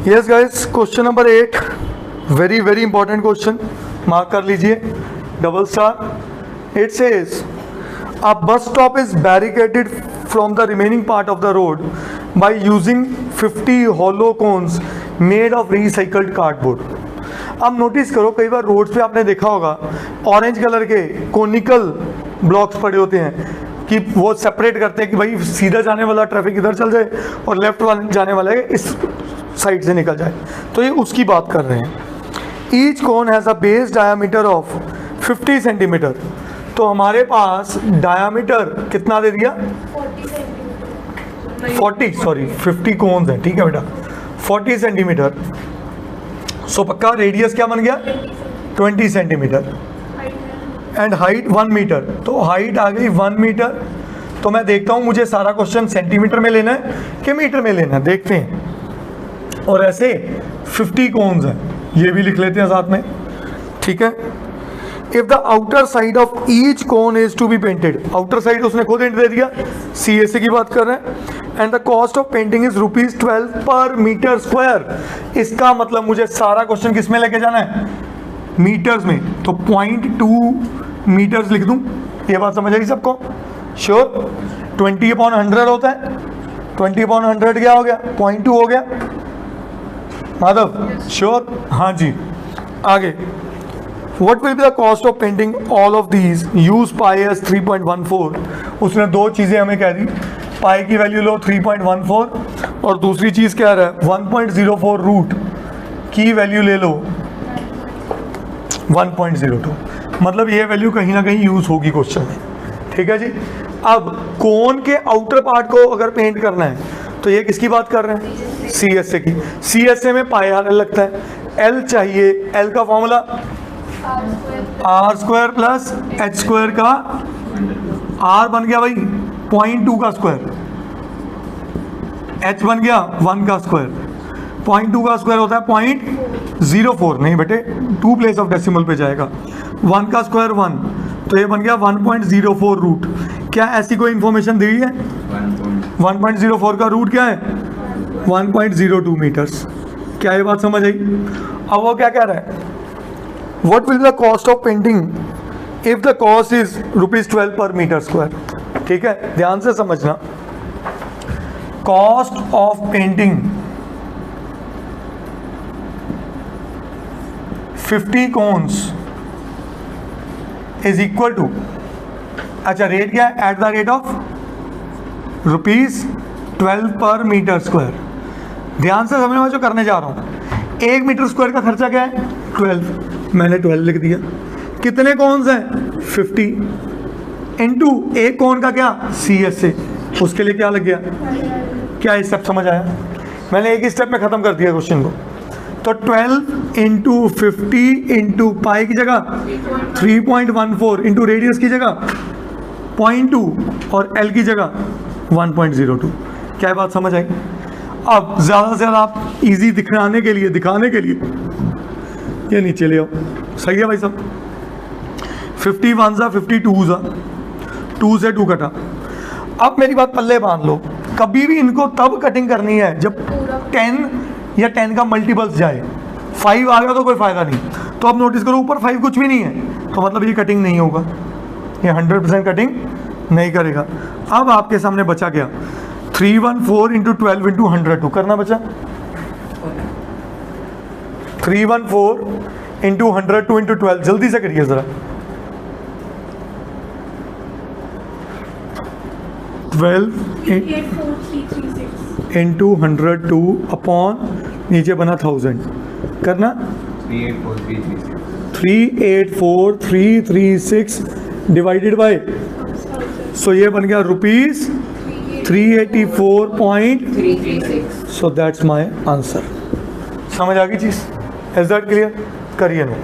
Yes guys, question number 8, very very important question, mark कर लीजिए, double star. It says a bus stop is barricaded from the remaining part of the road by using 50 hollow cones made of recycled cardboard. अब notice करो, कई बार roads पे आपने देखा होगा ऑरेंज कलर के कोनिकल ब्लॉक्स पड़े होते हैं कि वो सेपरेट करते हैं कि भाई सीधा जाने वाला ट्रैफिक इधर चल जाए और लेफ्ट वाले जाने वाला है इस साइड से निकल जाए। तो ये उसकी बात कर रहे हैं। Each cone has a base diameter of 50 centimetre. तो हमारे पास डायामीटर कितना दे दिया? 50 कोन्स हैं, ठीक है बेटा, 40 सेंटीमीटर। सो पक्का रेडियस क्या बन गया? 20 सेंटीमीटर एंड हाइट 1 मीटर। तो हाइट आ गई 1 मीटर। तो मैं देखता हूँ मुझे सारा क्वेश्चन सेंटीमीटर में लेना है कि मीटर में लेना है, देखते हैं। और ऐसे 50 कोन्स हैं, ये भी लिख लेते हैं साथ में, ठीक है। If the outer side of each cone is to be painted, outer side उसने खुद हिंट दे दिया, CSA की बात कर रहे हैं। And the cost of painting is ₹12 पर मीटर स्क्वायर। इसका मतलब मुझे सारा क्वेश्चन किस में लेके जाना है? मीटर्स में। तो 0.2 मीटर्स लिख दूं, ये बात समझ आई सबको? श्योर। 20/100 होता है, 20/100 क्या हो गया? 0.2 हो गया। माधव श्योर? हाँ जी। आगे, What will be the cost of painting all of these? Use pi as 3.14। उसने दो चीज़ें हमें कह दी, पाई की वैल्यू लो 3.14 और दूसरी चीज़ क्या रहा है? 1.04 रूट की वैल्यू ले लो 1.02। मतलब ये वैल्यू कहीं ना कहीं यूज़ होगी क्वेश्चन में, ठीक है जी। अब कोन के आउटर पार्ट को अगर पेंट करना है तो ये किसकी बात कर रहे हैं? CSA की। CSA में पाई आर लगता है, L चाहिए, L का फॉर्मूला R² प्लस H² का R बन गया भाई 0.2 का स्क्वायर, H बन गया 1 का स्क्वायर, 0.2 का स्क्वायर होता है 0.04, नहीं बेटे 2 प्लेस ऑफ डेसिमल पे जाएगा, 1 का स्क्वायर 1, तो ये बन गया 1.04 रूट। क्या ऐसी कोई इंफॉर्मेशन दी है? 1.04 का रूट क्या है? 1.02 मीटर्स। क्या ये बात समझ आई? अब वो क्या कह रहा है? What will be the cost of painting if the cost is ₹12 per meter square? ठीक है, ध्यान से समझना। Cost of painting 50 cones is equal to, अच्छा रेट क्या है? एट द रेट ऑफ ₹12 पर मीटर स्क्वायर। ध्यान से समझना मैं जो करने जा रहा हूँ। 1 मीटर स्क्वायर का खर्चा क्या है? 12, मैंने 12 लिख दिया। कितने कॉन्स हैं? 50 इंटू एक कॉन का क्या? CSA, उसके लिए क्या लग गया? क्या स्टेप समझ आया? मैंने एक ही स्टेप में ख़त्म कर दिया क्वेश्चन को। तो 12 इंटू 50 इंटू पाई की जगह 3.14 इंटू रेडियस की जगह 0.2 और L की जगह 1.02। क्या बात समझ आई? अब ज़्यादा से ज़्यादा आप इजी दिखाने के लिए ये नीचे ले आओ, सही है भाई साहब। 51 सा 52 सा 2 से 2 कटा। अब मेरी बात पल्ले बांध लो, कभी भी इनको तब कटिंग करनी है जब 10 या 10 का मल्टीपल्स जाए। 5 आ गया तो कोई फ़ायदा नहीं। तो अब नोटिस करो, ऊपर 5 कुछ भी नहीं है, तो मतलब ये कटिंग नहीं होगा, ये 100% कटिंग नहीं करेगा। अब आपके सामने बचा गया 314 इंटू 12 इंटू 102 करना बचा। 314 इंटू 102 इंटू 12, जल्दी से करिए ज़रा। 12 इंटू 102 अपॉन नीचे बना 1000 करना 384,336 डिवाइडेड बाय, सो ये बन गया ₹384.336। So that's my answer. समझ आ गई चीज़? Is that clear? करिए नो।